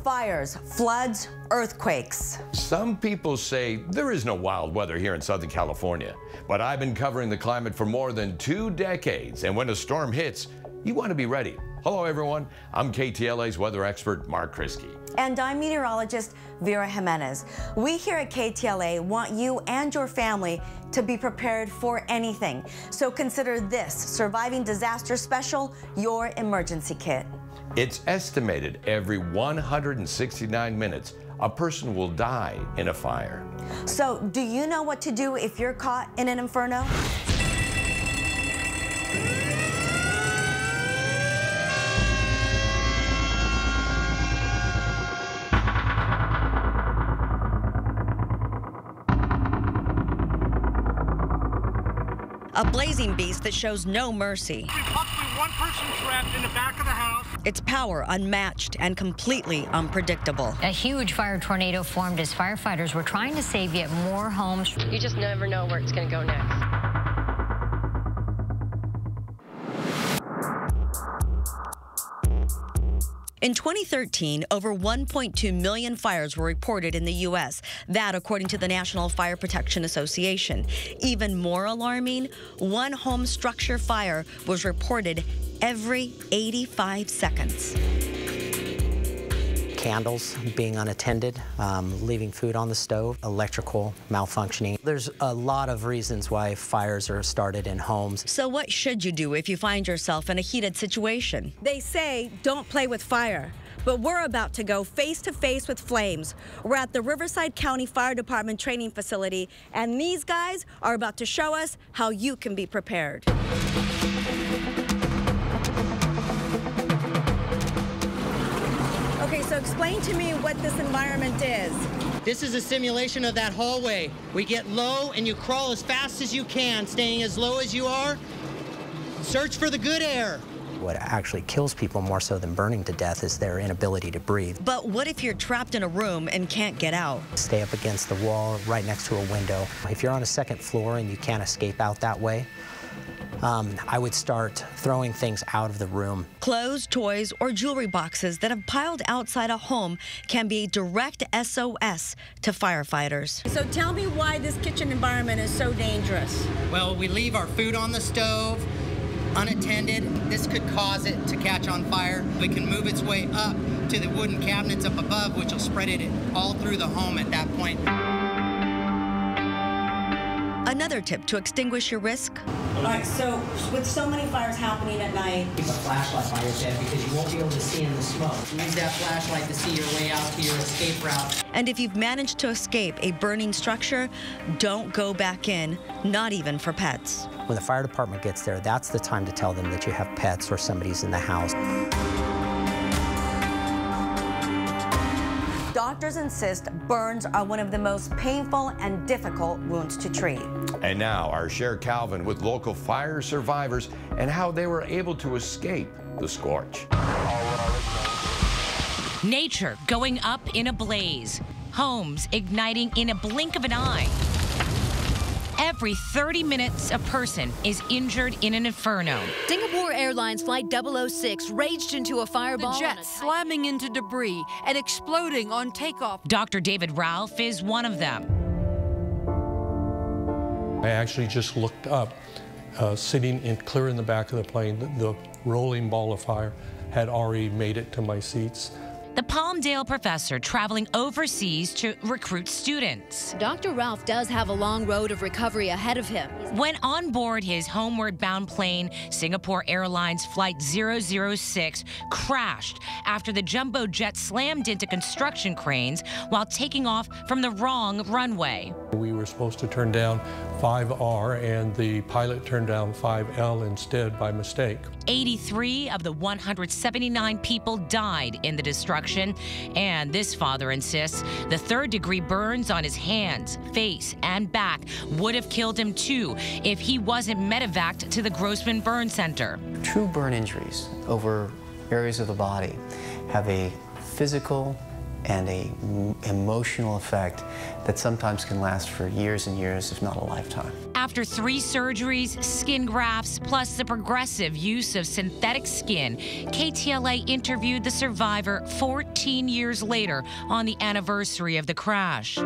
Fires, floods, earthquakes. Some people say there is no wild weather here in Southern California, but I've been covering the climate for more than 2 decades, and when a storm hits, you want to be ready. Hello, everyone. I'm KTLA's weather expert, Mark Kriske. And I'm meteorologist Vera Jimenez. We here at KTLA want you and your family to be prepared for anything. So consider this Surviving Disaster Special, your emergency kit. It's estimated every 169 minutes, a person will die in a fire. So do you know what to do if you're caught in an inferno? A blazing beast that shows no mercy. Possibly one person trapped in the back of the house. Its power unmatched and completely unpredictable. A huge fire tornado formed as firefighters were trying to save yet more homes. You just never know where it's going to go next. In 2013, over 1.2 million fires were reported in the U.S., that according to the National Fire Protection Association. Even more alarming, one home structure fire was reported every 85 seconds. Candles being unattended, leaving food on the stove, electrical malfunctioning. There's a lot of reasons why fires are started in homes. So what should you do if you find yourself in a heated situation? They say don't play with fire, but we're about to go face to face with flames. We're at the Riverside County Fire Department training facility, and these guys are about to show us how you can be prepared. Okay, so explain to me what this environment is. This is a simulation of that hallway. We get low and you crawl as fast as you can, staying as low as you are. Search for the good air. What actually kills people more so than burning to death is their inability to breathe. But what if you're trapped in a room and can't get out? Stay up against the wall right next to a window. If you're on a second floor and you can't escape out that way, I would start throwing things out of the room. Clothes, toys, or jewelry boxes that have piled outside a home can be a direct SOS to firefighters. So tell me why this kitchen environment is so dangerous. Well, we leave our food on the stove unattended. This could cause it to catch on fire. It can move its way up to the wooden cabinets up above, which will spread it all through the home at that point. Another tip to extinguish your risk. All right, so with so many fires happening at night, Keep a flashlight by your bed because you won't be able to see in the smoke. Use that flashlight to see your way out to your escape route. and if you've managed to escape a burning structure, don't go back in, not even for pets. When the fire department gets there, that's the time to tell them that you have pets or somebody's in the house. Doctors insist burns are one of the most painful and difficult wounds to treat. And now our Cher Calvin with local fire survivors and how they were able to escape the scorch. Nature going up in a blaze. Homes igniting in a blink of an eye. Every 30 minutes, a person is injured in an inferno. Singapore Airlines Flight 006 raged into a fireball. The jet slamming into debris and exploding on takeoff. Dr. David Ralph is one of them. I actually just looked up, sitting clear in the back of the plane. The rolling ball of fire had already made it to my seats. The Palmdale professor traveling overseas to recruit students. Dr. Ralph does have a long road of recovery ahead of him. When on board his homeward bound plane, Singapore Airlines Flight 006 crashed after the jumbo jet slammed into construction cranes while taking off from the wrong runway. We were supposed to turn down 5R, and the pilot turned down 5L instead by mistake. 83 of the 179 people died in the destruction, and this father insists the third-degree burns on his hands, face, and back would have killed him too if he wasn't medevaced to the Grossman Burn Center. True burn injuries over areas of the body have a physical and an emotional effect that sometimes can last for years and years, if not a lifetime. After 3 surgeries, skin grafts, plus the progressive use of synthetic skin, KTLA interviewed the survivor 14 years later on the anniversary of the crash.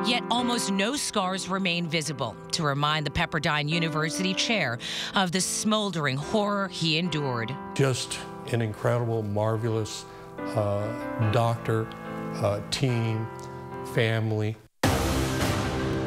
Yet almost no scars remain visible to remind the Pepperdine University chair of the smoldering horror he endured. Just an incredible, marvelous doctor, team, family.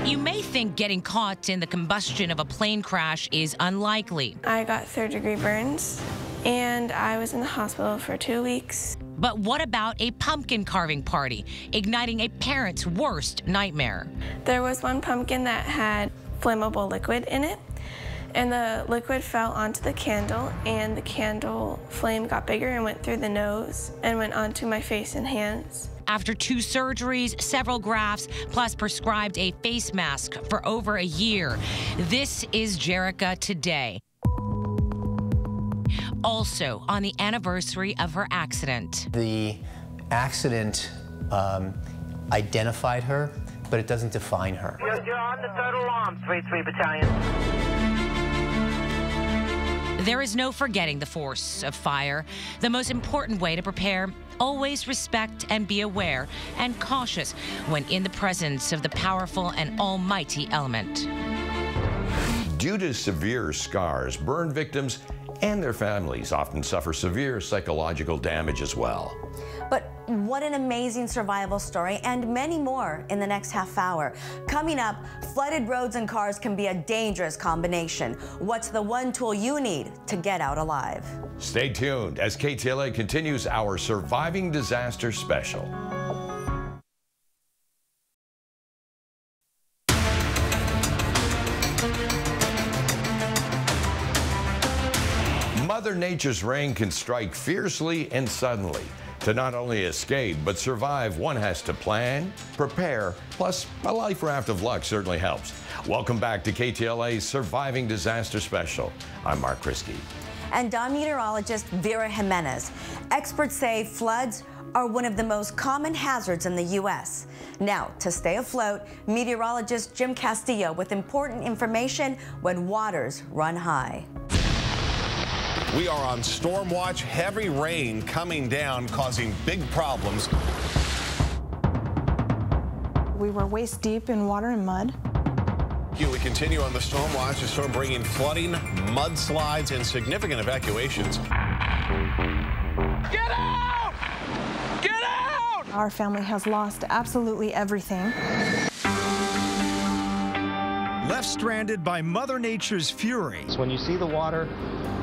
You may think getting caught in the combustion of a plane crash is unlikely. I got 3rd-degree burns, and I was in the hospital for 2 weeks. But what about a pumpkin carving party, igniting a parent's worst nightmare? There was one pumpkin that had flammable liquid in it, and the liquid fell onto the candle, and the candle flame got bigger and went through the nose and went onto my face and hands. After 2 surgeries, several grafts, plus prescribed a face mask for over a year. This is Jerica today. Also on the anniversary of her accident. The accident identified her, but it doesn't define her. You're on the third alarm, 3-3 Battalion. There is no forgetting the force of fire. The most important way to prepare, always respect and be aware and cautious when in the presence of the powerful and almighty element. Due to severe scars, burn victims and their families often suffer severe psychological damage as well. But what an amazing survival story, and many more in the next half hour. Coming up, flooded roads and cars can be a dangerous combination. What's the one tool you need to get out alive? Stay tuned as KTLA continues our Surviving Disaster Special. Mother Nature's rain can strike fiercely and suddenly. To not only escape, but survive, one has to plan, prepare, plus a life raft of luck certainly helps. Welcome back to KTLA's Surviving Disaster Special. I'm Mark Kriske. And I'm meteorologist Vera Jimenez. Experts say floods are one of the most common hazards in the U.S. Now, to stay afloat, meteorologist Jim Castillo with important information when waters run high. We are on storm watch. Heavy rain coming down, causing big problems. We were waist deep in water and mud. We continue on the storm watch. The storm bringing flooding, mudslides, and significant evacuations. Get out! Get out! Our family has lost absolutely everything. Left stranded by Mother Nature's fury. So when you see the water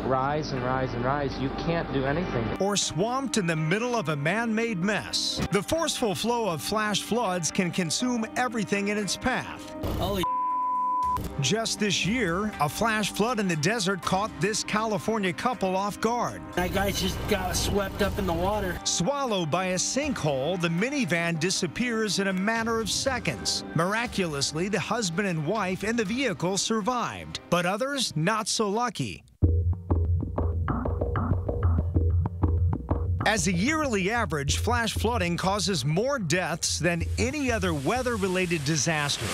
rise and rise and rise, you can't do anything. Or swamped in the middle of a man-made mess. The forceful flow of flash floods can consume everything in its path. Holy Just this year, a flash flood in the desert caught this California couple off guard. That guy just got swept up in the water. Swallowed by a sinkhole, the minivan disappears in a matter of seconds. Miraculously, the husband and wife in the vehicle survived, but others not so lucky. As a yearly average, flash flooding causes more deaths than any other weather-related disaster.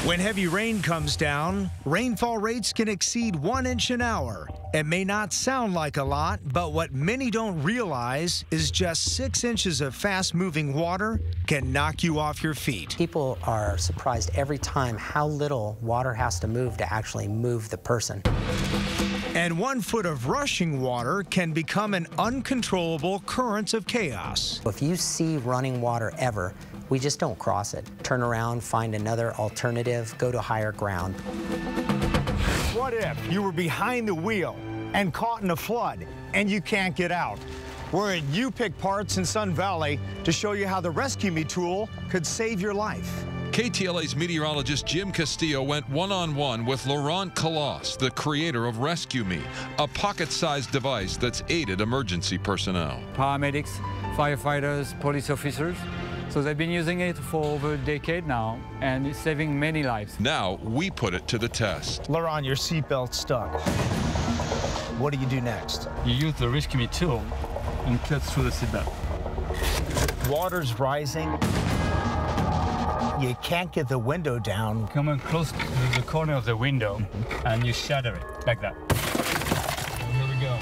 When heavy rain comes down, rainfall rates can exceed 1 inch an hour. It may not sound like a lot, but what many don't realize is just 6 inches of fast-moving water can knock you off your feet. People are surprised every time how little water has to move to actually move the person. And 1 foot of rushing water can become an uncontrollable current of chaos. If you see running water ever, we just don't cross it. Turn around, find another alternative, go to higher ground. What if you were behind the wheel and caught in a flood and you can't get out? We're at U-Pick Parts in Sun Valley to show you how the Rescue Me tool could save your life. KTLA's meteorologist Jim Castillo went one-on-one with Laurent Calas, the creator of Rescue Me, a pocket-sized device that's aided emergency personnel. Paramedics, firefighters, police officers. So they've been using it for over a decade now, and it's saving many lives. Now we put it to the test. Laurent, your seatbelt's stuck. What do you do next? You use the Rescue Me tool and cut through the seatbelt. Water's rising. You can't get the window down. Come on close to the corner of the window and you shatter it like that. Here we go.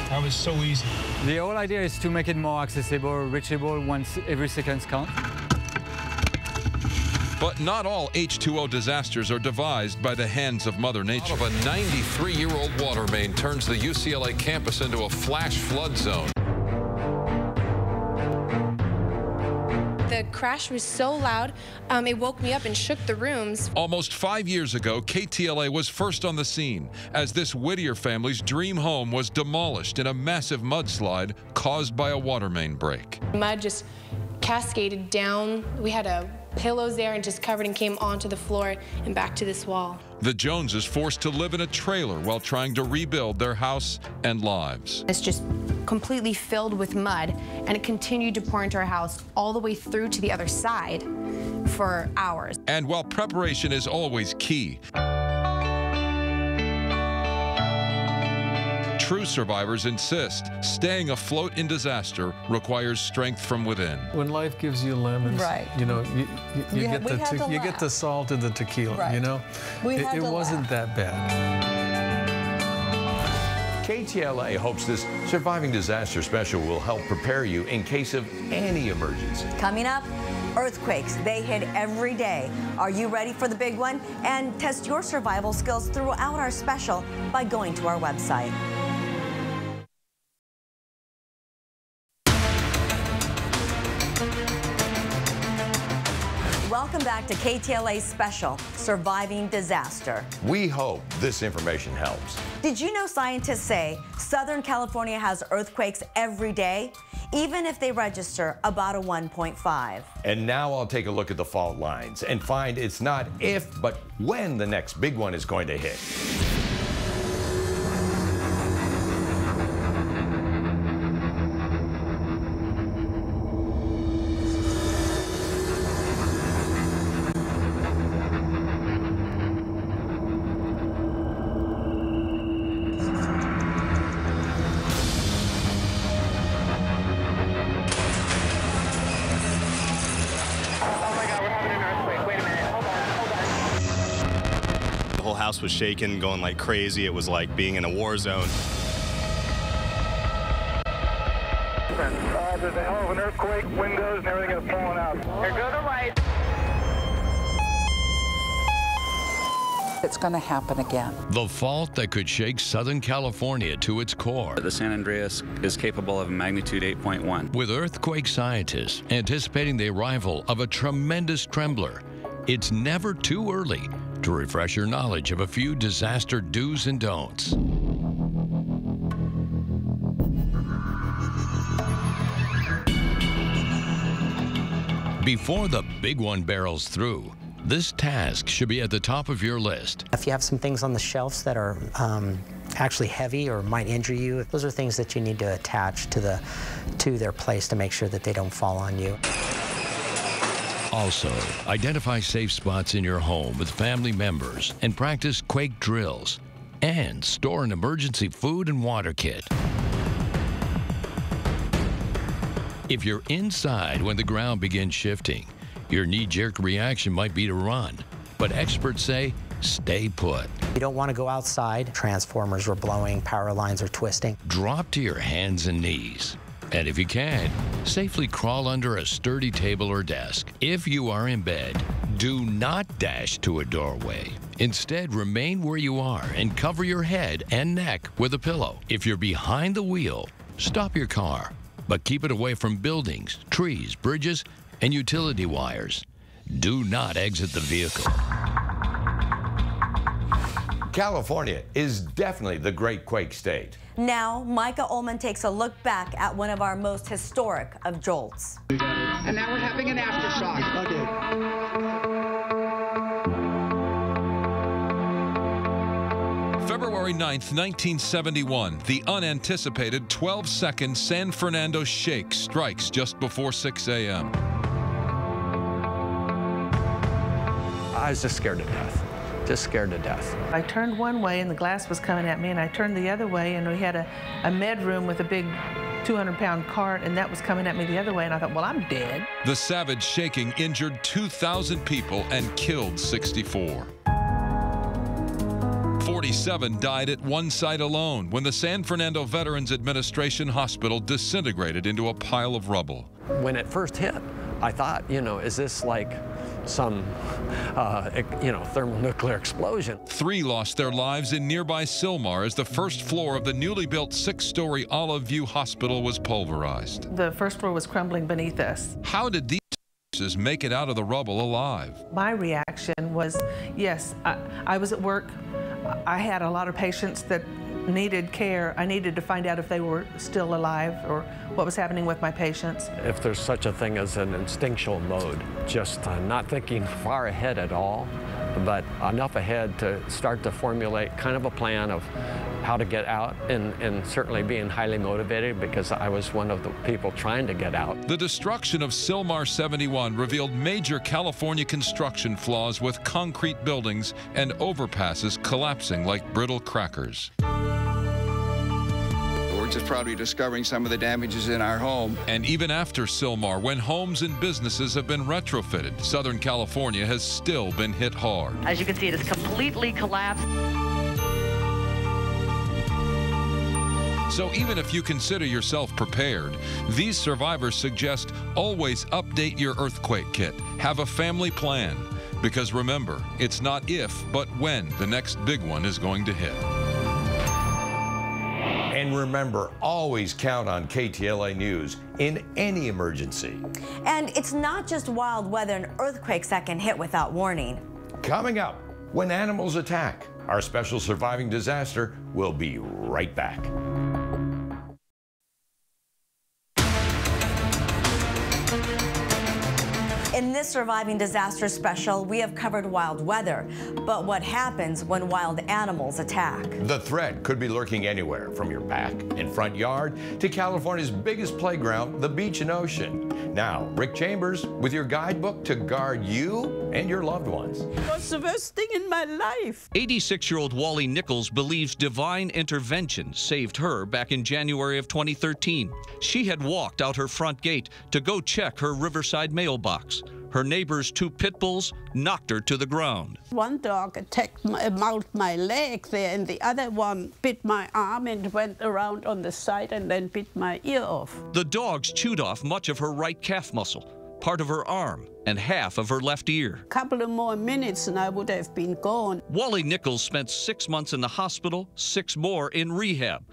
That was so easy. The whole idea is to make it more accessible, reachable once every second counts. But not all H2O disasters are devised by the hands of Mother Nature. Of a 93-year-old water main turns the UCLA campus into a flash flood zone. The crash was so loud, it woke me up and shook the rooms. Almost 5 years ago, KTLA was first on the scene as this Whittier family's dream home was demolished in a massive mudslide caused by a water main break. Mud just cascaded down. We had pillows there and just covered and came onto the floor and back to this wall. The Joneses forced to live in a trailer while trying to rebuild their house and lives. It's just completely filled with mud, and it continued to pour into our house all the way through to the other side for hours. And while preparation is always key, true survivors insist staying afloat in disaster requires strength from within. When life gives you lemons, right. you know, you get the salt and the tequila, right. you know? It wasn't that bad. KTLA hopes this Surviving Disaster Special will help prepare you in case of any emergency. Coming up, earthquakes. They hit every day. Are you ready for the big one? And test your survival skills throughout our special by going to our website. Welcome back to KTLA's special, Surviving Disaster. We hope this information helps. Did you know scientists say Southern California has earthquakes every day, even if they register about a 1.5? And now I'll take a look at the fault lines and find it's not if, but when the next big one is going to hit. The whole house was shaking, going like crazy. It was like being in a war zone. There's a hell of an earthquake, windows and everything have fallen out. Here, go to the right. It's going to happen again. The fault that could shake Southern California to its core. The San Andreas is capable of a magnitude 8.1. With earthquake scientists anticipating the arrival of a tremendous trembler, it's never too early to refresh your knowledge of a few disaster do's and don'ts. Before the big one barrels through, this task should be at the top of your list. If you have some things on the shelves that are actually heavy or might injure you, those are things that you need to attach to their place to make sure that they don't fall on you. Also, identify safe spots in your home with family members and practice quake drills. And store an emergency food and water kit. If you're inside when the ground begins shifting, your knee-jerk reaction might be to run, but experts say stay put. You don't want to go outside. Transformers are blowing, power lines are twisting. Drop to your hands and knees. And if you can, safely crawl under a sturdy table or desk. If you are in bed, do not dash to a doorway. Instead, remain where you are and cover your head and neck with a pillow. If you're behind the wheel, stop your car, but keep it away from buildings, trees, bridges, and utility wires. Do not exit the vehicle. California is definitely the great quake state. Now, Micah Ullman takes a look back at one of our most historic of jolts. And now we're having an aftershock. February 9th, 1971, the unanticipated 12-second San Fernando shake strikes just before 6 a.m. I was just scared to death. just scared to death. I turned one way and the glass was coming at me, and I turned the other way, and we had a med room with a big 200-pound cart, and that was coming at me the other way, and I thought, well, I'm dead. The savage shaking injured 2,000 people and killed 64. 47 died at one site alone when the San Fernando Veterans Administration Hospital disintegrated into a pile of rubble. When it first hit, I thought, is this like some, thermonuclear explosion? 3 lost their lives in nearby Sylmar as the first floor of the newly built 6-story Olive View Hospital was pulverized. The first floor was crumbling beneath us. How did these nurses make it out of the rubble alive? My reaction was, yes, I was at work. I had a lot of patients that needed care. I needed to find out if they were still alive or what was happening with my patients. If there's such a thing as an instinctual mode, just not thinking far ahead at all, but enough ahead to start to formulate kind of a plan of how to get out, and certainly being highly motivated because I was one of the people trying to get out. The destruction of Sylmar 71 revealed major California construction flaws with concrete buildings and overpasses collapsing like brittle crackers. We're just probably discovering some of the damages in our home. And even after Sylmar, when homes and businesses have been retrofitted, Southern California has still been hit hard. As you can see, it has completely collapsed. So even if you consider yourself prepared, these survivors suggest always update your earthquake kit. Have a family plan. Because remember, it's not if, but when the next big one is going to hit. And remember, always count on KTLA News in any emergency. And it's not just wild weather and earthquakes that can hit without warning. Coming up, when animals attack, our special Surviving Disaster will be right back. In this Surviving Disaster special, we have covered wild weather, but what happens when wild animals attack? The threat could be lurking anywhere from your back and front yard to California's biggest playground, the beach and ocean. Now, Rick Chambers with your guidebook to guard you and your loved ones. What's the worst thing in my life? 86-year-old Wally Nichols believes divine intervention saved her back in January of 2013. She had walked out her front gate to go check her Riverside mailbox. Her neighbor's 2 pit bulls knocked her to the ground. One dog mauled my leg there, and the other one bit my arm and went around on the side and then bit my ear off. The dogs chewed off much of her right calf muscle, part of her arm, and half of her left ear. A couple of more minutes and I would have been gone. Wally Nichols spent 6 months in the hospital, 6 more in rehab,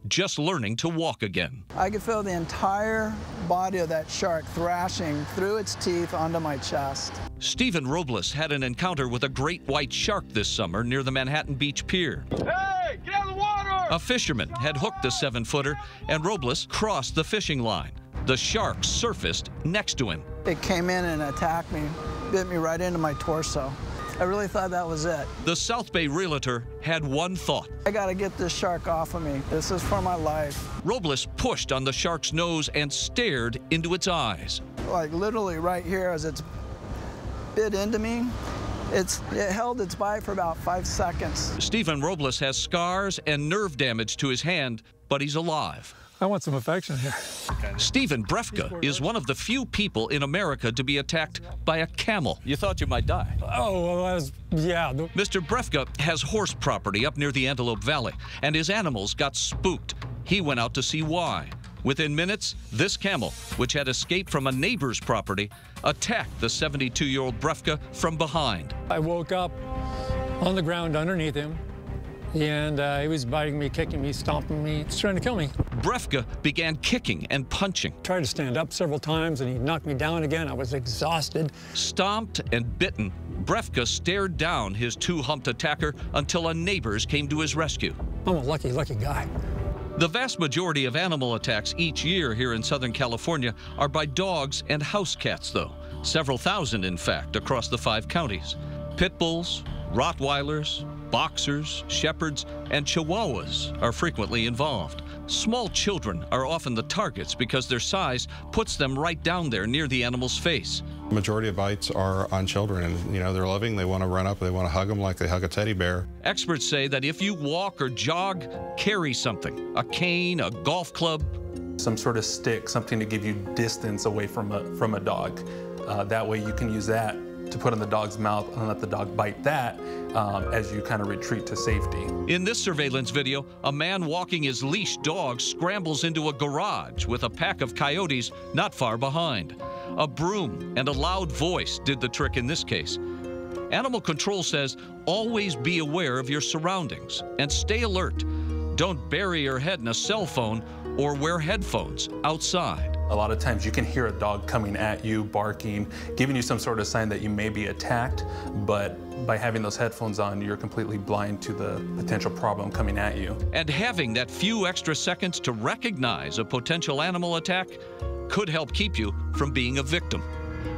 just learning to walk again. I could feel the entire body of that shark thrashing through its teeth onto my chest. Stephen Robles had an encounter with a great white shark this summer near the Manhattan Beach Pier. Hey, get out of the water! A fisherman had hooked the 7-footer, and Robles crossed the fishing line. The shark surfaced next to him. It came in and attacked me, bit me right into my torso. I really thought that was it. The South Bay realtor had one thought. I gotta get this shark off of me. This is for my life. Robles pushed on the shark's nose and stared into its eyes. Like literally right here as it's bit into me, it held its bite for about 5 seconds. Stephen Robles has scars and nerve damage to his hand, but he's alive. I want some affection here. Stephen Brefka is one of the few people in America to be attacked by a camel. You thought you might die. Oh, well, yeah. Mr. Brefka has horse property up near the Antelope Valley, and his animals got spooked. He went out to see why. Within minutes, this camel, which had escaped from a neighbor's property, attacked the 72-year-old Brefka from behind. I woke up on the ground underneath him, and he was biting me, kicking me, stomping me. He's trying to kill me. Brefka began kicking and punching. Tried to stand up several times, and he knocked me down again. I was exhausted. Stomped and bitten, Brefka stared down his 2-humped attacker until a neighbor's came to his rescue. I'm a lucky, lucky guy. The vast majority of animal attacks each year here in Southern California are by dogs and house cats, though. Several thousand, in fact, across the 5 counties. Pit bulls, Rottweilers, boxers, shepherds, and chihuahuas are frequently involved. Small children are often the targets because their size puts them right down there near the animal's face. The majority of bites are on children, and you know, they're loving, they want to run up, they want to hug them like they hug a teddy bear. Experts say that if you walk or jog, carry something, a cane, a golf club, some sort of stick, something to give you distance away from a dog. That way you can use that to put in the dog's mouth and let the dog bite that as you kind of retreat to safety. In this surveillance video, a man walking his leashed dog scrambles into a garage with a pack of coyotes not far behind. A broom and a loud voice did the trick in this case. Animal control says always be aware of your surroundings and stay alert. Don't bury your head in a cell phone or wear headphones outside. A lot of times you can hear a dog coming at you, barking, giving you some sort of sign that you may be attacked, but by having those headphones on, you're completely blind to the potential problem coming at you. And having that few extra seconds to recognize a potential animal attack could help keep you from being a victim.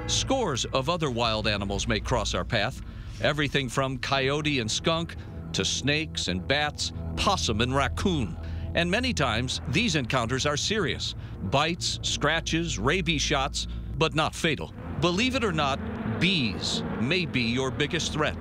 Scores of other wild animals may cross our path, everything from coyote and skunk to snakes and bats, possum and raccoon. And many times, these encounters are serious. Bites, scratches, rabies shots, but not fatal. Believe it or not, bees may be your biggest threat.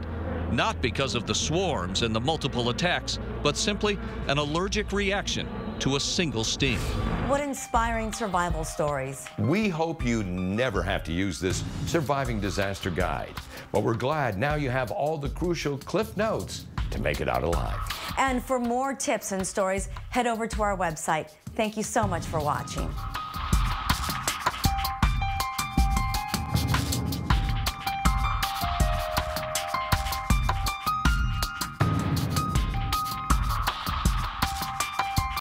Not because of the swarms and the multiple attacks, but simply an allergic reaction to a single sting. What inspiring survival stories. We hope you never have to use this surviving disaster guide. But we're glad now you have all the crucial Cliff Notes to make it out alive. And for more tips and stories, head over to our website. Thank you so much for watching.